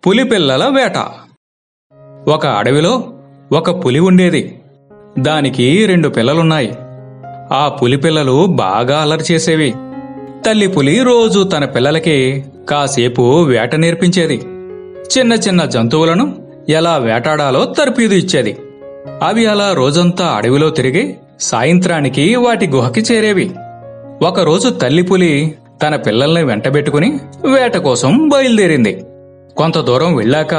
పులిపిల్లల వేట. ఒక అడవిలో ఒక పులి ఉండేది. దానికి 2 పిల్లలున్నాయి. ఆ పులిపిల్లలు బాగా అల్లరి చేసేవి. తల్లి పులి రోజు తన పిల్లలకి కాసేపు వేట నేర్పించేది. చిన్న చిన్న జంతువులను ఎలా వేటాడాలో తర్ఫీదు ఇచ్చేది. అవి అలా రోజంతా అడవిలో తిరిగి సాయంత్రానికి వాటి గుహకి చేరేవి. ఒకరోజు తల్లి పులి తన పిల్లల్ని వెంటబెట్టుకుని వేట కోసం బయలుదేరింది. కొంత దూరం వెళ్ళాక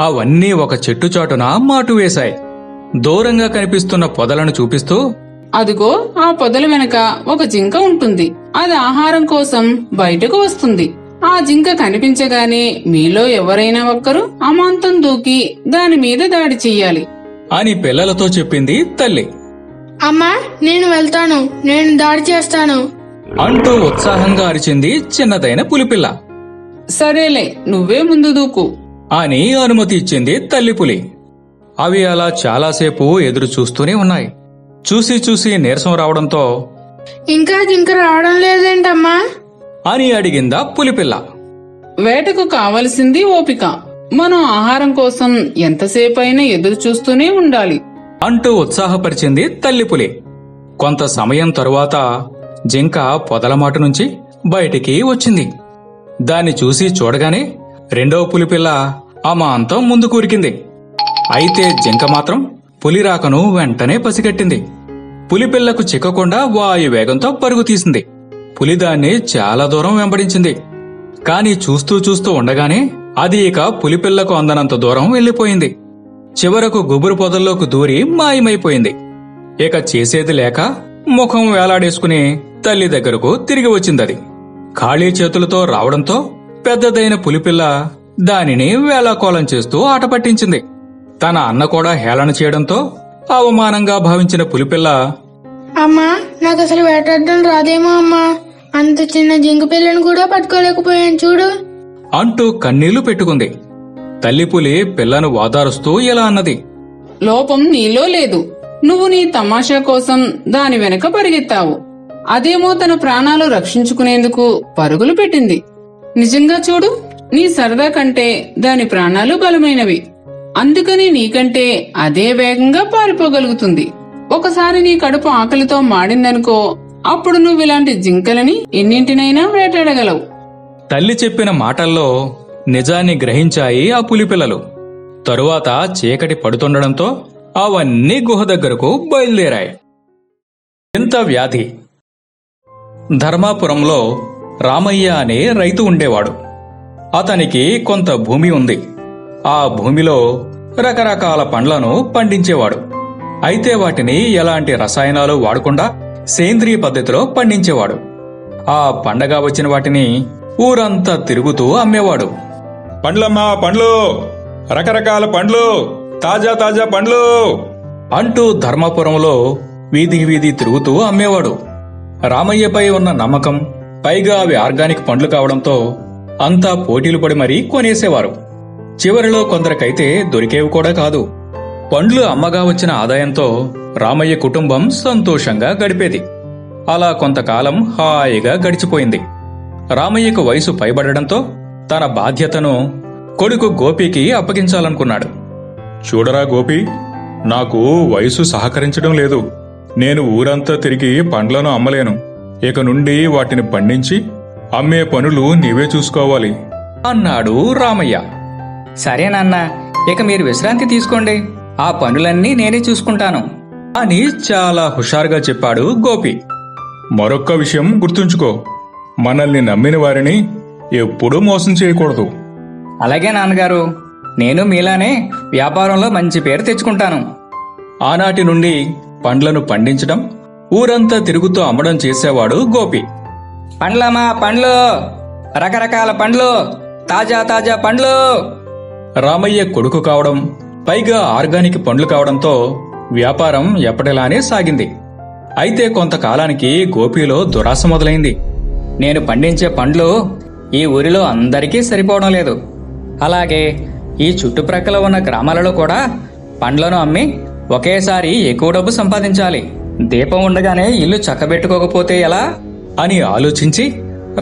అవన్నీ ఒక చెట్టు చాటున మాటు వేశాయి. దూరంగా కనిపిస్తున్న పొదలను చూపిస్తూ, అదిగో ఆ పొదల వెనక ఒక జింక ఉంటుంది. అది ఆహారం కోసం బయటకు వస్తుంది. ఆ జింక కనిపించగానే మీలో ఎవరైనా ఒక్కరు అమాంతం దూకి దాని మీద దాడి చెయ్యాలి అని పిల్లలతో చెప్పింది తల్లి. అమ్మా, నేను వెళ్తాను, నేను దాడి చేస్తాను అంటూ ఉత్సాహంగా అరిచింది చిన్నదైన పులిపిల్ల. సరేలే, నువ్వే ముందు దూకు అని అనుమతి ఇచ్చింది తల్లి పులి. అవి అలా చాలాసేపు ఎదురు చూస్తూనే ఉన్నాయి. చూసి చూసి నీరసం రావడంతో, ఇంకా జింక రావడం లేదేంటమ్మా అని అడిగిందా పులిపిల్ల. వేటకు కావలసింది ఓపిక. మనం ఆహారం కోసం ఎంతసేపైనా ఎదురు చూస్తూనే ఉండాలి అంటూ ఉత్సాహపరిచింది తల్లి పులి. కొంత సమయం తరువాత జింక పొదలమాటు నుంచి బయటికి వచ్చింది. దాన్ని చూసి చూడగానే రెండవ పులిపిల్ల అమాంతం ముందు కూరికింది. అయితే జింక మాత్రం పులి రాకను వెంటనే పసిగట్టింది. పులిపిల్లకు చిక్కకుండా వాయు వేగంతో పరుగు తీసింది. పులి దాన్ని చాలా దూరం వెంబడించింది. కాని చూస్తూ చూస్తూ ఉండగానే అది ఇక పులిపిల్లకు అందనంత దూరం వెళ్లిపోయింది. చివరకు గుబురు పొదల్లోకి దూరి మాయమైపోయింది. ఇక చేసేది లేక ముఖం వేలాడేసుకుని తల్లి దగ్గరకు తిరిగి వచ్చిందది. ఖాళీ చేతులతో రావడంతో పెద్దదైన పులిపిల్ల దానిని వేళాకోళం చేస్తూ ఆట పట్టించింది. తన అన్న కూడా హేళన చేయడంతో అవమానంగా భావించిన పులిపిల్ల, అమ్మా, నాకు అసలు వేటాడడం రాదేమో అమ్మా, అంత చిన్న జింక పిల్లను కూడా పట్టుకోలేకపోయాను చూడు అంటూ కన్నీళ్లు పెట్టుకుంది. తల్లి పులి పిల్లను వాదారుస్తూ ఇలా అన్నది. లోపం నీలో లేదు. నువ్వు నీ తమాషా కోసం దాని వెనక పరిగెత్తావు. అదేమో తన ప్రాణాలు రక్షించుకునేందుకు పరుగులు పెట్టింది. నిజంగా చూడు, నీ సరదా కంటే దాని ప్రాణాలు బలమైనవి. అందుకని నీకంటే అదే వేగంగా పారిపోగలుగుతుంది. ఒకసారి నీ కడుపు ఆకలితో మాడిందనుకో, అప్పుడు నువ్విలాంటి జింకలని ఎన్నింటినైనా వేటాడగలవు. తల్లి చెప్పిన మాటల్లో నిజాన్ని గ్రహించాయి ఆ పులిపిల్లలు. తరువాత చీకటి పడుతుండడంతో అవన్నీ గుహ దగ్గరకు బయలుదేరాయి. ఇంత వ్యాధి. ధర్మాపురంలో రామయ్య అనే రైతు ఉండేవాడు. అతనికి కొంత భూమి ఉంది. ఆ భూమిలో రకరకాల పండ్లను పండించేవాడు. అయితే వాటిని ఎలాంటి రసాయనాలు వాడకుండా సేంద్రియ పద్ధతిలో పండించేవాడు. ఆ పండగ వచ్చిన వాటిని ఊరంతా తిరుగుతూ అమ్మేవాడు. పండ్లమ్మా, పండ్లు, రకరకాల పండ్లు, తాజా తాజా పండ్లు అంటూ ధర్మాపురంలో వీధి వీధి తిరుగుతూ అమ్మేవాడు. రామయ్యపై ఉన్న నమ్మకం, పైగా అవి ఆర్గానిక్ పండ్లు కావడంతో అంతా పోటీలు పడి మరీ కొనేసేవారు. చివరిలో కొందరికైతే దొరికేవి కూడా కాదు. పండ్లు అమ్మగా వచ్చిన ఆదాయంతో రామయ్య కుటుంబం సంతోషంగా గడిపేది. అలా కొంతకాలం హాయిగా గడిచిపోయింది. రామయ్యకు వయసు పైబడడంతో తన బాధ్యతను కొడుకు గోపికి అప్పగించాలనుకున్నాడు. చూడరా గోపి, నాకు వయసు సహకరించడం లేదు. నేను ఊరంతా తిరిగి పండ్లను అమ్మలేను. ఇక నుండి వాటిని పండించి అమ్మే పనులు నీవే చూసుకోవాలి అన్నాడు రామయ్య. సరేనన్నా, ఇక మీరు విశ్రాంతి తీసుకోండి. ఆ పనులన్నీ నేనే చూసుకుంటాను అని చాలా హుషారుగా చెప్పాడు గోపి. మరొక్క విషయం గుర్తుంచుకో, మనల్ని నమ్మిన వారిని ఎప్పుడూ మోసం చేయకూడదు. అలాగే నాన్నగారు, నేను మీలానే వ్యాపారంలో మంచి పేరు తెచ్చుకుంటాను. ఆనాటి నుండి పండ్లను పండించడం, ఊరంతా తిరుగుతూ అమ్మడం చేసేవాడు గోపి. పండ్లమ్మా, పండ్లు, రకరకాల పండ్లు, తాజా తాజా పండ్లు. రామయ్య కొడుకు కావడం, పైగా ఆర్గానిక్ పండ్లు కావడంతో వ్యాపారం ఎప్పటిలానే సాగింది. అయితే కొంతకాలానికి గోపిలో దురాశ మొదలైంది. నేను పండించే పండ్లు ఈ ఊరిలో అందరికీ సరిపోవడం లేదు. అలాగే ఈ చుట్టుప్రక్కల ఉన్న గ్రామాలలో కూడా పండ్లను అమ్మి ఒకేసారి ఎక్కువ డబ్బు సంపాదించాలి. దీపం ఉండగానే ఇల్లు చక్కబెట్టుకోకపోతే ఎలా అని ఆలోచించి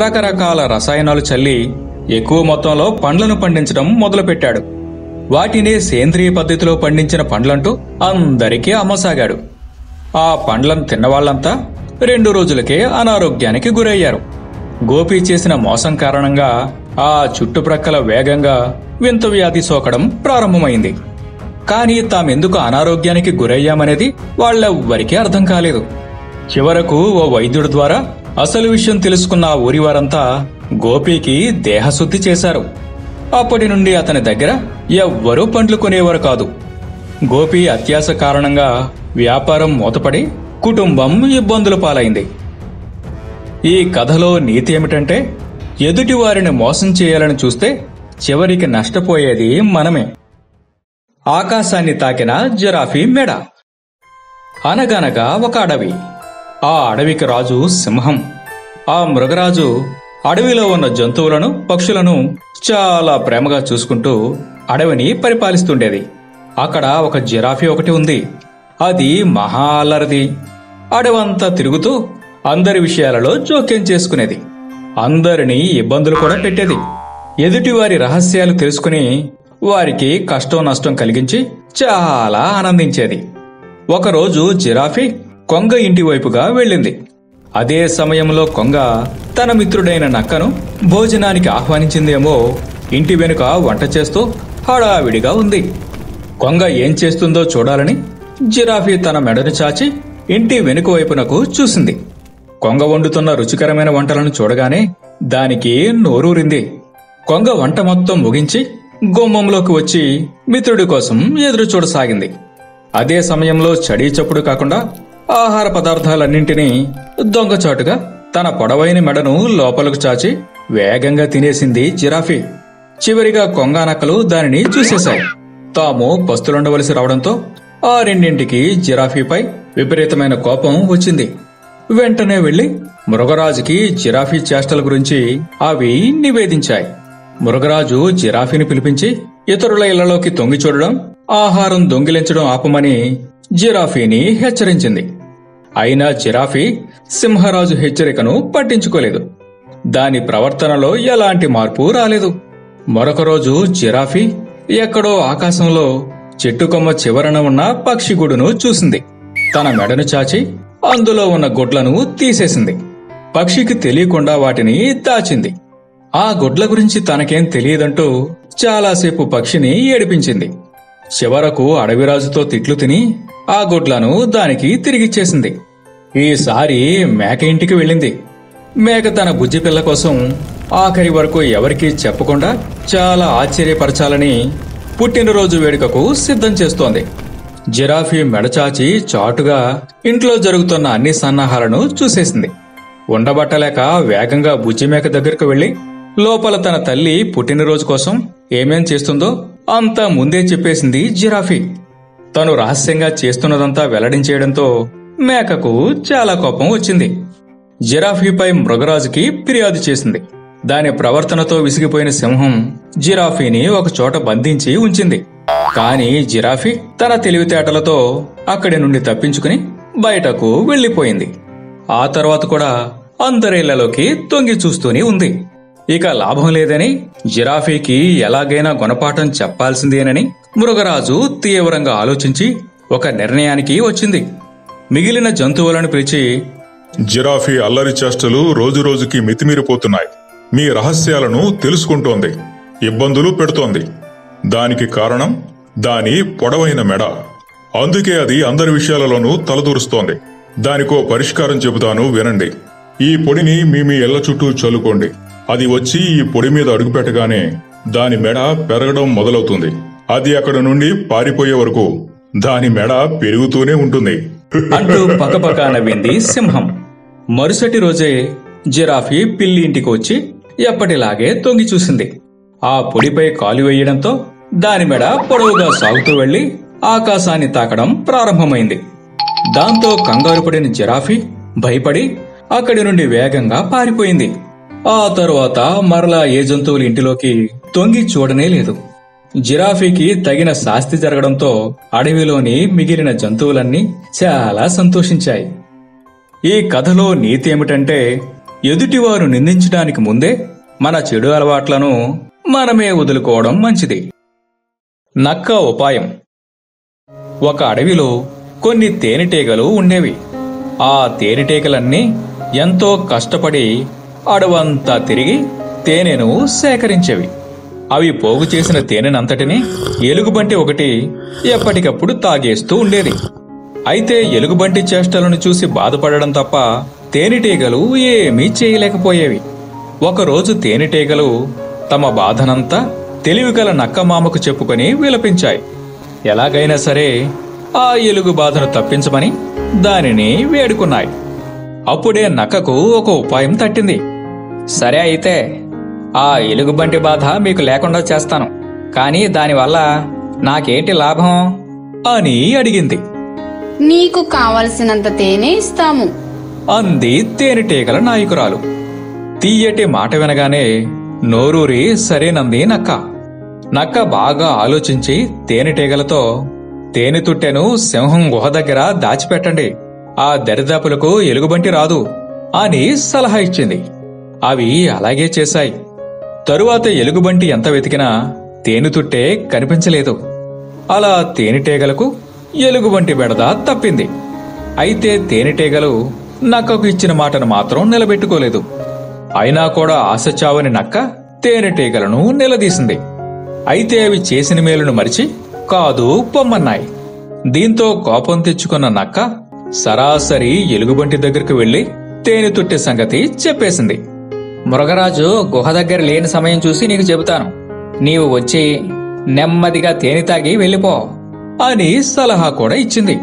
రకరకాల రసాయనాలు చల్లి ఎక్కువ మొత్తంలో పండ్లను పండించడం మొదలుపెట్టాడు. వాటిని సేంద్రియ పద్ధతిలో పండించిన పండ్లంటూ అందరికీ అమ్మసాగాడు. ఆ పండ్లను తిన్నవాళ్లంతా 2 రోజులకే అనారోగ్యానికి గురయ్యారు. గోపి చేసిన మోసం కారణంగా ఆ చుట్టుప్రక్కల వేగంగా వింత వ్యాధి సోకడం ప్రారంభమైంది. కానీ తామెందుకు అనారోగ్యానికి గురయ్యామనేది వాళ్ళెవ్వరికీ అర్థం కాలేదు. చివరకు ఓ వైద్యుడి ద్వారా అసలు విషయం తెలుసుకున్న ఆ ఊరివారంతా గోపీకి దేహశుద్ధి చేశారు. అప్పటి నుండి అతని దగ్గర ఎవ్వరూ పండ్లు కొనేవారు కాదు. గోపి అత్యాశ కారణంగా వ్యాపారం మూతపడి కుటుంబం ఇబ్బందుల పాలైంది. ఈ కథలో నీతి ఏమిటంటే, ఎదుటివారిని మోసం చేయాలని చూస్తే చివరికి నష్టపోయేది మనమే. ఆకాశాన్ని తాకిన జిరాఫీ మెడ. అనగనగా ఒక అడవి. ఆ అడవికి రాజు సింహం. ఆ మృగరాజు అడవిలో ఉన్న జంతువులను, పక్షులను చాలా ప్రేమగా చూసుకుంటూ అడవిని పరిపాలిస్తుండేది. అక్కడ ఒక జిరాఫీ ఒకటి ఉంది. అది మహా అల్లరిది. అడవంతా తిరుగుతూ అందరి విషయాలలో జోక్యం చేసుకునేది. అందరినీ ఇబ్బందులు కూడా పెట్టేది. ఎదుటివారి రహస్యాలు తెలుసుకుని వారికి కష్టం నష్టం కలిగించి చాలా ఆనందించేది. ఒకరోజు జిరాఫీ కొంగ ఇంటి వైపుగా వెళ్ళింది. అదే సమయంలో కొంగ తన మిత్రుడైన నక్కను భోజనానికి ఆహ్వానించిందేమో. ఇంటి వెనుక వంట చేస్తూ హడావిడిగా ఉంది. కొంగ ఏం చేస్తుందో చూడాలని జిరాఫీ తన మెడను చాచి ఇంటి వెనుక వైపునకు చూసింది. కొంగ వండుతున్న రుచికరమైన వంటలను చూడగానే దానికి నోరూరింది. కొంగ వంట మొత్తం ముగించి గుమ్మంలోకి వచ్చి మిత్రుడి కోసం ఎదురు చూడసాగింది. అదే సమయంలో చడీ చప్పుడు కాకుండా ఆహార పదార్థాలన్నింటినీ దొంగచాటుగా తన పొడవైన మెడను లోపలకు చాచి వేగంగా తినేసింది జిరాఫీ. చివరిగా కొంగ నక్కలు దానిని చూసేశాయి. తాము పస్తులుండవలసి రావడంతో ఆ రెండింటికి జిరాఫీపై విపరీతమైన కోపం వచ్చింది. వెంటనే వెళ్లి మృగరాజుకి జిరాఫీ చేష్టల గురించి అవి నివేదించాయి. మృగరాజు జిరాఫీని పిలిపించి ఇతరుల ఇళ్లలోకి తొంగి చూడడం, ఆహారం దొంగిలించడం ఆపమని జిరాఫీని హెచ్చరించింది. అయినా జిరాఫీ సింహరాజు హెచ్చరికను పట్టించుకోలేదు. దాని ప్రవర్తనలో ఎలాంటి మార్పు రాలేదు. మరొక రోజు జిరాఫీ ఎక్కడో ఆకాశంలో చెట్టుకొమ్మ చివరన ఉన్న పక్షిగూడును చూసింది. తన మెడను చాచి అందులో ఉన్న గుడ్లను తీసేసింది. పక్షికి తెలియకుండా వాటిని దాచింది. ఆ గుడ్ల గురించి తనకేం తెలియదంటూ చాలాసేపు పక్షిని ఏడిపించింది. చివరకు అడవిరాజుతో తిట్లు తిని ఆ గుడ్లను దానికి తిరిగిచ్చేసింది. ఈసారి మేక ఇంటికి వెళ్ళింది. మేక తన బుజ్జి పిల్ల కోసం ఆఖరి వరకు ఎవరికీ చెప్పకుండా చాలా ఆశ్చర్యపరచాలని పుట్టినరోజు వేడుకకు సిద్ధం చేస్తోంది. జిరాఫీ మెడచాచి చాటుగా ఇంట్లో జరుగుతున్న అన్ని సన్నాహాలను చూసేసింది. ఉండబట్టలేక వేగంగా బుజ్జిమేక దగ్గరకు వెళ్లి లోపల తన తల్లి పుట్టినరోజు కోసం ఏమేం చేస్తుందో అంతా ముందే చెప్పేసింది జిరాఫీ. తను రహస్యంగా చేస్తున్నదంతా వెల్లడించేయడంతో మేకకు చాలా కోపం వచ్చింది. జిరాఫీపై మృగరాజుకి ఫిర్యాదు చేసింది. దాని ప్రవర్తనతో విసిగిపోయిన సింహం జిరాఫీని ఒక చోట బంధించి ఉంచింది. కాని జిరాఫీ తన తెలివితేటలతో అక్కడి నుండి తప్పించుకుని బయటకు వెళ్లిపోయింది. ఆ తర్వాత కూడా అందరిళ్లలోకి తొంగి చూస్తూనే ఉంది. ఇక లాభం లేదని జిరాఫీకి ఎలాగైనా గుణపాఠం చెప్పాల్సిందేనని మృగరాజు తీవ్రంగా ఆలోచించి ఒక నిర్ణయానికి వచ్చింది. మిగిలిన జంతువులను పిలిచి, జిరాఫీ అల్లరి చేష్టలు రోజురోజుకి మితిమీరిపోతున్నాయి. మీ రహస్యాలను తెలుసుకుంటోంది, ఇబ్బందులు పెడుతోంది. దానికి కారణం దాని పొడవైన మెడ. అందుకే అది అందరి విషయాలలోనూ తలదూరుస్తోంది. దానికో పరిష్కారం చెబుతాను, వినండి. ఈ పొడిని మీ ఇళ్ల చుట్టూ చల్లుకోండి. అది వచ్చి ఈ పొడి మీద అడుగుపెట్టగానే దాని మెడ పెరగడం మొదలవుతుంది. అది అక్కడ నుండి పారిపోయే వరకు దాని మెడ పెరుగుతూనే ఉంటుంది అంటూ పకపకా నవ్వింది సింహం. మరుసటి రోజే జిరాఫీ పిల్లి ఇంటికి వచ్చి ఎప్పటిలాగే తొంగి చూసింది. ఆ పొడిపై కాలు వేయడంతో దాని మెడ పొడవుగా సాగుతూ వెళ్లి ఆకాశాన్ని తాకడం ప్రారంభమైంది. దాంతో కంగారు పడిన జిరాఫీ భయపడి అక్కడి నుండి వేగంగా పారిపోయింది. ఆ తరువాత మరలా ఏ జంతువుల ఇంటిలోకి తొంగి చూడనే లేదు. జిరాఫీకి తగిన శాస్తి జరగడంతో అడవిలోని మిగిలిన జంతువులన్నీ చాలా సంతోషించాయి. ఈ కథలో నీతి ఏమిటంటే, ఎదుటివారు నిందించడానికి ముందే మన చెడు అలవాట్లను మనమే వదులుకోవడం మంచిది. నక్క ఉపాయం. ఒక అడవిలో కొన్ని తేనెటీగలు ఉండేవి. ఆ తేనెటీగలన్నీ ఎంతో కష్టపడి అడవంతా తిరిగి తేనెను సేకరించేవి. అవి పోగు చేసిన తేనెనంతటినీ ఎలుగుబంటి ఒకటి ఎప్పటికప్పుడు తాగేస్తూ ఉండేది. అయితే ఎలుగుబంటి చేష్టలను చూసి బాధపడడం తప్ప తేనెటీగలు ఏమీ చేయలేకపోయేవి. ఒకరోజు తేనెటీగలు తమ బాధనంతా తెలివిగల నక్కమామకు చెప్పుకొని విలపించాయి. ఎలాగైనా సరే ఆ ఎలుగు బాధను తప్పించమని దానిని వేడుకున్నాయి. అప్పుడే నక్కకు ఒక ఉపాయం తట్టింది. సరే అయితే ఆ ఎలుగుబంటి బాధ మీకు లేకుండా చేస్తాను. కానీ దానివల్ల నాకేంటి లాభం అని అడిగింది. నీకు కావలసినంత తేనె ఇస్తాము. అంది తేనెటీగల నాయకురాలు. తీయటి మాట వినగానే నోరూరి సరేనంది నక్క. నక్క బాగా ఆలోచించి తేనెటీగలతో, తేనె తుట్టెను సింహం గుహ దగ్గర దాచిపెట్టండి, ఆ దరిదాపులకు ఎలుగుబంటి రాదు అని సలహా ఇచ్చింది. అవి అలాగే చేశాయి. తరువాత ఎలుగుబంటి ఎంత వెతికినా తేనెతుట్టే కనిపించలేదు. అలా తేనెటీగలకు ఎలుగుబంటి బెడద తప్పింది. అయితే తేనెటీగలు నక్కకు ఇచ్చిన మాటను మాత్రం నిలబెట్టుకోలేదు. అయినా కూడా ఆశ చావని నక్క తేనెటీగలను నిలదీసింది. అయితే అవి చేసిన మేలును మరిచి కాదు పొమ్మన్నాయి. దీంతో కోపం తెచ్చుకున్న నక్క సరాసరి ఎలుగుబంటి దగ్గరకు వెళ్లి తేనెతుట్టె సంగతి చెప్పేసింది. మృగరాజు గుహ దగ్గర లేని సమయం చూసి నీకు చెబుతాను. నీవు వచ్చి నెమ్మదిగా తేనె తాగి వెళ్ళిపో అని సలహా కూడా ఇచ్చింది.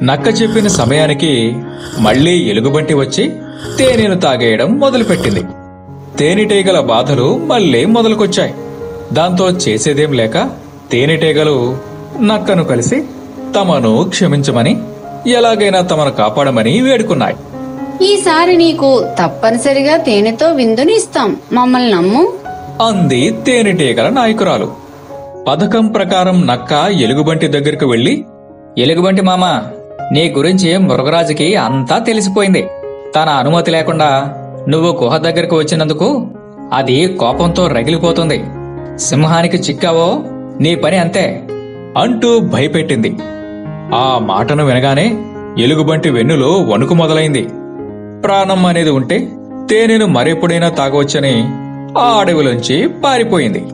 నక్క చెప్పిన సమయానికి మళ్లీ ఎలుగుబంటి వచ్చి తేనెను తాగేయడం మొదలుపెట్టింది. తేనెటీగల బాధలు మళ్లీ మొదలుకొచ్చాయి. దాంతో చేసేదేం లేక తేనెటీగలు నక్కను కలిసి తమను క్షమించమని, ఎలాగైనా తమను కాపాడమని వేడుకున్నాయి. ఈసారి నీకు తప్పనిసరిగా తేనెతో విందుని ఇస్తాం, మమ్మల్ని నమ్ము అంది తేనెటీగల నాయకురాలు. పథకం ప్రకారం నక్క ఎలుగుబంటి దగ్గరకు వెళ్లి, ఎలుగుబంటి మామ, నీ గురించి మృగరాజుకి అంతా తెలిసిపోయింది. తన అనుమతి లేకుండా నువ్వు గుహ దగ్గరకు వచ్చినందుకు అది కోపంతో రగిలిపోతుంది. సింహానికి చిక్కావో నీ పని అంతే అంటూ భయపెట్టింది. ఆ మాటను వినగానే ఎలుగుబంటి వెన్నులో వణుకు మొదలైంది. ప్రాణం అనేది ఉంటే తేనెను మరెప్పుడైనా తాగవచ్చని ఆ అడవిలోంచి పారిపోయింది.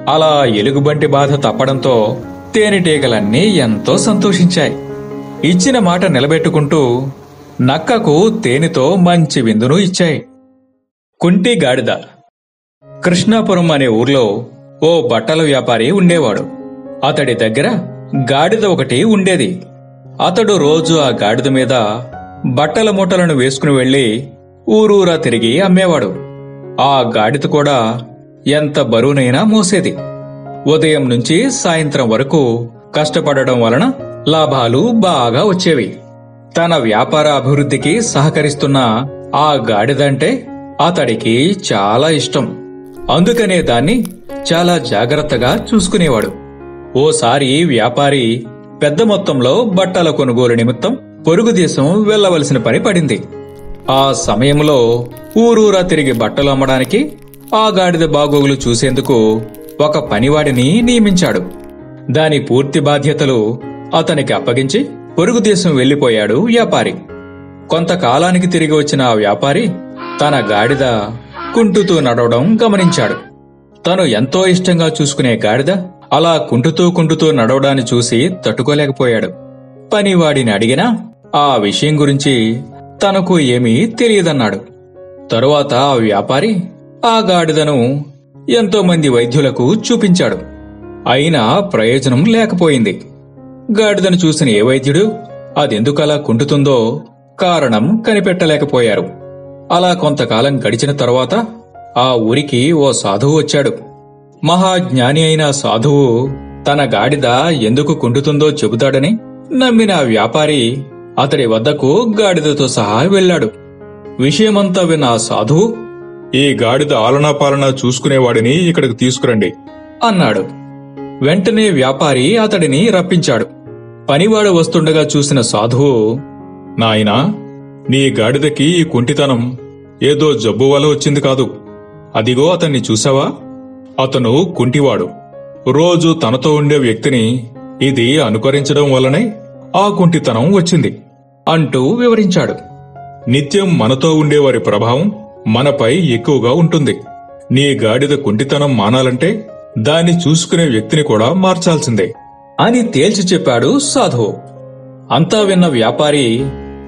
అలా ఎలుగుబంటి బాధ తప్పడంతో తేనెటీగలన్నీ ఎంతో సంతోషించాయి. ఇచ్చిన మాట నిలబెట్టుకుంటూ నక్కకు తేనెతో మంచి విందును ఇచ్చాయి. కుంటి గాడిద. కృష్ణాపురం అనే ఊర్లో ఓ బట్టల వ్యాపారి ఉండేవాడు. అతడి దగ్గర గాడిద ఒకటి ఉండేది. అతడు రోజు ఆ గాడిద మీద బట్టల మూటలను వేసుకుని వెళ్లి ఊరూరా తిరిగి అమ్మేవాడు. ఆ గాడిద కూడా ఎంత బరువునైనా మోసేది. ఉదయం నుంచి సాయంత్రం వరకు కష్టపడడం వలన లాభాలు బాగా వచ్చేవి. తన వ్యాపార అభివృద్ధికి సహకరిస్తున్న ఆ గాడిదంటే అతడికి చాలా ఇష్టం. అందుకనే దాన్ని చాలా జాగ్రత్తగా చూసుకునేవాడు. ఓసారి వ్యాపారి పెద్ద మొత్తంలో బట్టల కొనుగోలు నిమిత్తం పొరుగు దేశం వెళ్లవలసిన పని పడింది. ఆ సమయంలో ఊరూరా తిరిగి బట్టలు అమ్మడానికి ఆ గాడిద బాగోగులు చూసేందుకు ఒక పనివాడిని నియమించాడు. దాని పూర్తి బాధ్యతలు అతనికి అప్పగించి పొరుగు దేశం వెళ్లిపోయాడు వ్యాపారి. కొంతకాలానికి తిరిగి వచ్చిన ఆ వ్యాపారి తన గాడిద కుంటుతూ నడవడం గమనించాడు. తను ఎంతో ఇష్టంగా చూసుకునే గాడిద అలా కుంటుతూ నడవడాన్ని చూసి తట్టుకోలేకపోయాడు. పనివాడిని అడిగినా ఆ విషయం గురించి తనకు ఏమీ తెలియదన్నాడు. తరువాత ఆ వ్యాపారి ఆ గాడిదను ఎంతో మంది వైద్యులకు చూపించాడు. అయినా ప్రయోజనం లేకపోయింది. గాడిదను చూసిన ఏ వైద్యుడు అదెందుకలా కుంటుతుందో కారణం కనిపెట్టలేకపోయారు. అలా కొంతకాలం గడిచిన తరువాత ఆ ఊరికి ఓ సాధువు వచ్చాడు. మహాజ్ఞాని అయిన సాధువు తన గాడిద ఎందుకు కుంటుతుందో చెబుతాడని నమ్మిన ఆ వ్యాపారి అతడి వద్దకు గాడిదతో సహా వెళ్లాడు. విషయమంతా విన్న ఆ సాధువు, ఈ గాడిద ఆలనా పాలనా చూసుకునేవాడిని ఇక్కడికి తీసుకురండి అన్నాడు. వెంటనే వ్యాపారి అతడిని రప్పించాడు. పనివాడు వస్తుండగా చూసిన సాధువు, నాయనా, నీ గాడిదకి ఈ కుంటితనం ఏదో జబ్బు వల్ల వచ్చింది కాదు. అదిగో అతన్ని చూసావా? అతను కుంటివాడు. రోజు తనతో ఉండే వ్యక్తిని ఇది అనుకరించడం వల్లనే ఆ కుంటితనం వచ్చింది అంటూ వివరించాడు. నిత్యం మనతో ఉండేవారి ప్రభావం మనపై ఎక్కువగా ఉంటుంది. నీ గాడిద కుంటితనం మానాలంటే దాన్ని చూసుకునే వ్యక్తిని కూడా మార్చాల్సిందే అని తేల్చి చెప్పాడు సాధువు. అంతా విన్న వ్యాపారి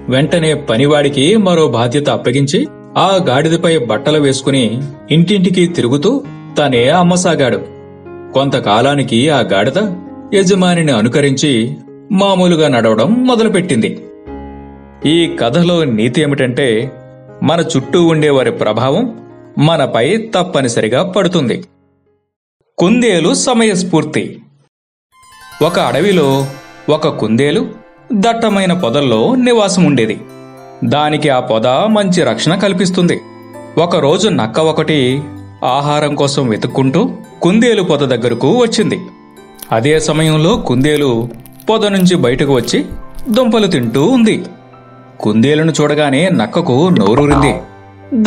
వెంటనే పనివాడికి మరో బాధ్యత అప్పగించి ఆ గాడిదపై బట్టలు వేసుకుని ఇంటింటికి తిరుగుతూ తనే అమ్మసాగాడు. కొంతకాలానికి ఆ గాడిద యజమానిని అనుకరించి మామూలుగా నడవడం మొదలుపెట్టింది. ఈ కథలో నీతి ఏమిటంటే, మన చుట్టూ ఉండేవారి ప్రభావం మనపై తప్పనిసరిగా పడుతుంది. కుందేలు సమయస్ఫూర్తి. ఒక అడవిలో ఒక కుందేలు దట్టమైన పొదల్లో నివాసం ఉండేది. దానికి ఆ పొద మంచి రక్షణ కల్పిస్తుంది. ఒకరోజు నక్క ఒకటి ఆహారం కోసం వెతుక్కుంటూ కుందేలు పొద దగ్గరకు వచ్చింది. అదే సమయంలో కుందేలు పొద నుంచి బయటకు వచ్చి దుంపలు తింటూ ఉంది. కుందేలును చూడగానే నక్కకు నోరూరింది.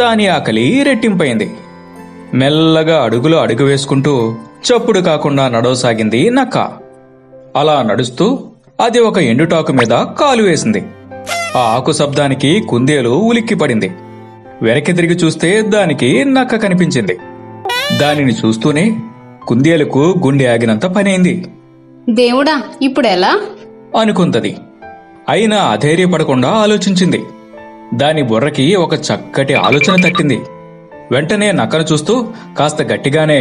దాని ఆకలి రెట్టింపైంది. మెల్లగా అడుగులో అడుగు వేసుకుంటూ చప్పుడు కాకుండా నడవసాగింది నక్క. అలా నడుస్తూ అది ఒక ఎండుటాకు మీద కాలు వేసింది. ఆ ఆకు శబ్దానికి కుందేలు ఉలిక్కిపడింది. వెనక్కి తిరిగి చూస్తే దానికి నక్క కనిపించింది. దానిని చూస్తూనే కుందేలుకు గుండె ఆగినంత పనైంది. దేవుడా, ఇప్పుడెలా అనుకుంటది. అయినా అధైర్యపడకుండా ఆలోచించింది. దాని బుర్రకి ఒక చక్కటి ఆలోచన తట్టింది. వెంటనే నక్కను చూస్తూ కాస్త గట్టిగానే,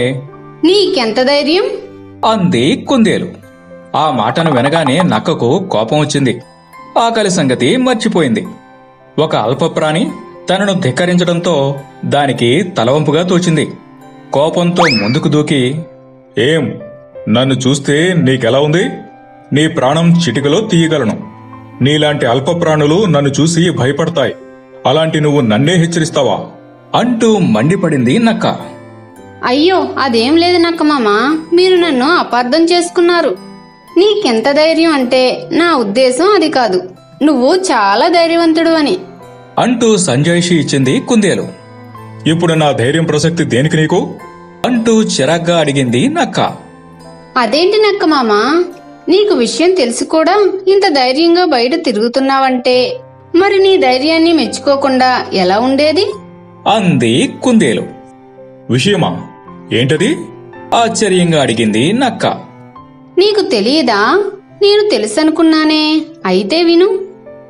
నీకెంత ధైర్యం అంది కుందేలు. ఆ మాటను వినగానే నక్కకు కోపం వచ్చింది. ఆకలి సంగతి మర్చిపోయింది. ఒక అల్పప్రాణి తనను ధిక్కరించడంతో దానికి తలవంపుగా తోచింది. కోపంతో ముందుకు దూకి, ఏం, నన్ను చూస్తే నీకెలా ఉంది? నీ ప్రాణం చిటికలో తీయగలను. నీలాంటి అల్పప్రాణులు నన్ను చూసి భయపడతాయి. అలాంటి నువ్వు నన్నే హెచ్చరిస్తావా? అంటూ మండిపడింది నక్క. అయ్యో, అదేం లేదు నక్కమామ, మీరు నన్ను అపార్థం చేసుకున్నారు. నీకెంత ధైర్యం అంటే నా ఉద్దేశం అది కాదు. నువ్వు చాలా ధైర్యవంతుడు అని అంటూ సంజాయిషి ఇచ్చింది కుందేలు. ఇప్పుడు నా ధైర్యం ప్రసక్తి దేనికి నీకు? అంటూ చిరాగ్గా అడిగింది నక్క. అదేంటి నక్కమామ, నీకు విషయం తెలిసి కూడా ఇంత ధైర్యంగా బయట తిరుగుతున్నావంటే మరి నీ ధైర్యాన్ని మెచ్చుకోకుండా ఎలా ఉండేది అంది కుందేలు. విషయమా? ఏంటది? ఆశ్చర్యంగా అడిగింది నక్క. నీకు తెలియదా? నేను తెలుసనుకున్నానే. అయితే విను.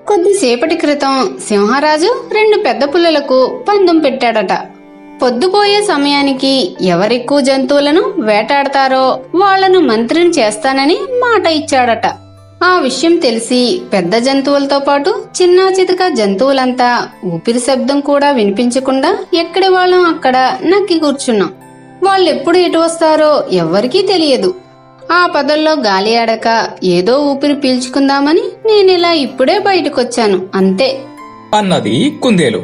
కొద్దిసేపటి క్రితం సింహరాజు 2 పెద్ద పుల్లలకు పందెం పెట్టాడట. పొద్దుపోయే సమయానికి ఎవరెక్కువ జంతువులను వేటాడతారో వాళ్లను మంత్రిని చేస్తానని మాట ఇచ్చాడట. ఆ విషయం తెలిసి పెద్ద జంతువులతో పాటు చిన్నా చితక జంతువులంతా ఊపిరి శబ్దం కూడా వినిపించకుండా ఎక్కడి వాళ్ళం అక్కడ నక్కి కూర్చున్నాం. వాళ్ళెప్పుడు ఎటు వస్తారో ఎవ్వరికీ తెలియదు. ఆ పదల్లో గాలి ఆడక ఏదో ఊపిరి పీల్చుకుందామని నేనిలా ఇప్పుడే బయటకొచ్చాను, అంతే అన్నది కుందేలు.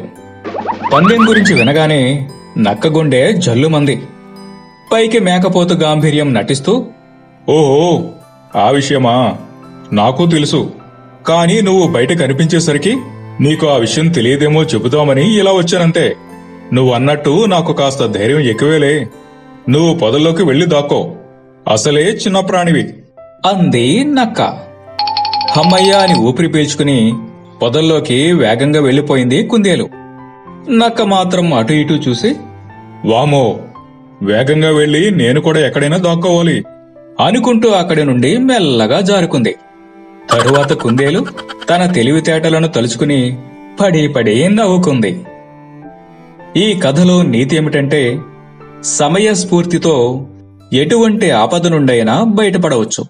పందెం గురించి వినగానే నక్క గుండె జల్లుమంది. పైకి మేకపోతు గాంభీర్యం నటిస్తూ, ఓహో, ఆ విషయమా? నాకు తెలుసు. కానీ నువ్వు బయట కనిపించేసరికి నీకు ఆ విషయం తెలియదేమో చెబుదామని ఇలా వచ్చానంతే. నువ్వు అన్నట్టు నాకు కాస్త ధైర్యం ఎక్కువేలే. నువ్వు పొదల్లోకి వెళ్లి దాక్కో. అసలే చిన్న ప్రాణివి అంది నక్క. హమ్మయ్య అని ఊపిరి పీల్చుకుని పొదల్లోకి వేగంగా వెళ్లిపోయింది కుందేలు. నక్క మాత్రం అటు ఇటు చూసి, వామో, వేగంగా వెళ్లి నేను కూడా ఎక్కడైనా దాక్కోవాలి అనుకుంటూ అక్కడి నుండి మెల్లగా జారుకుంది. తరువాత కుందేలు తన తెలివితేటలను తలుచుకుని పడి పడి నవ్వుకుంది. ఈ కథలో నీతి ఏమిటంటే, సమయస్ఫూర్తితో ఎటువంటి ఆపద నుండైనా బయటపడవచ్చు.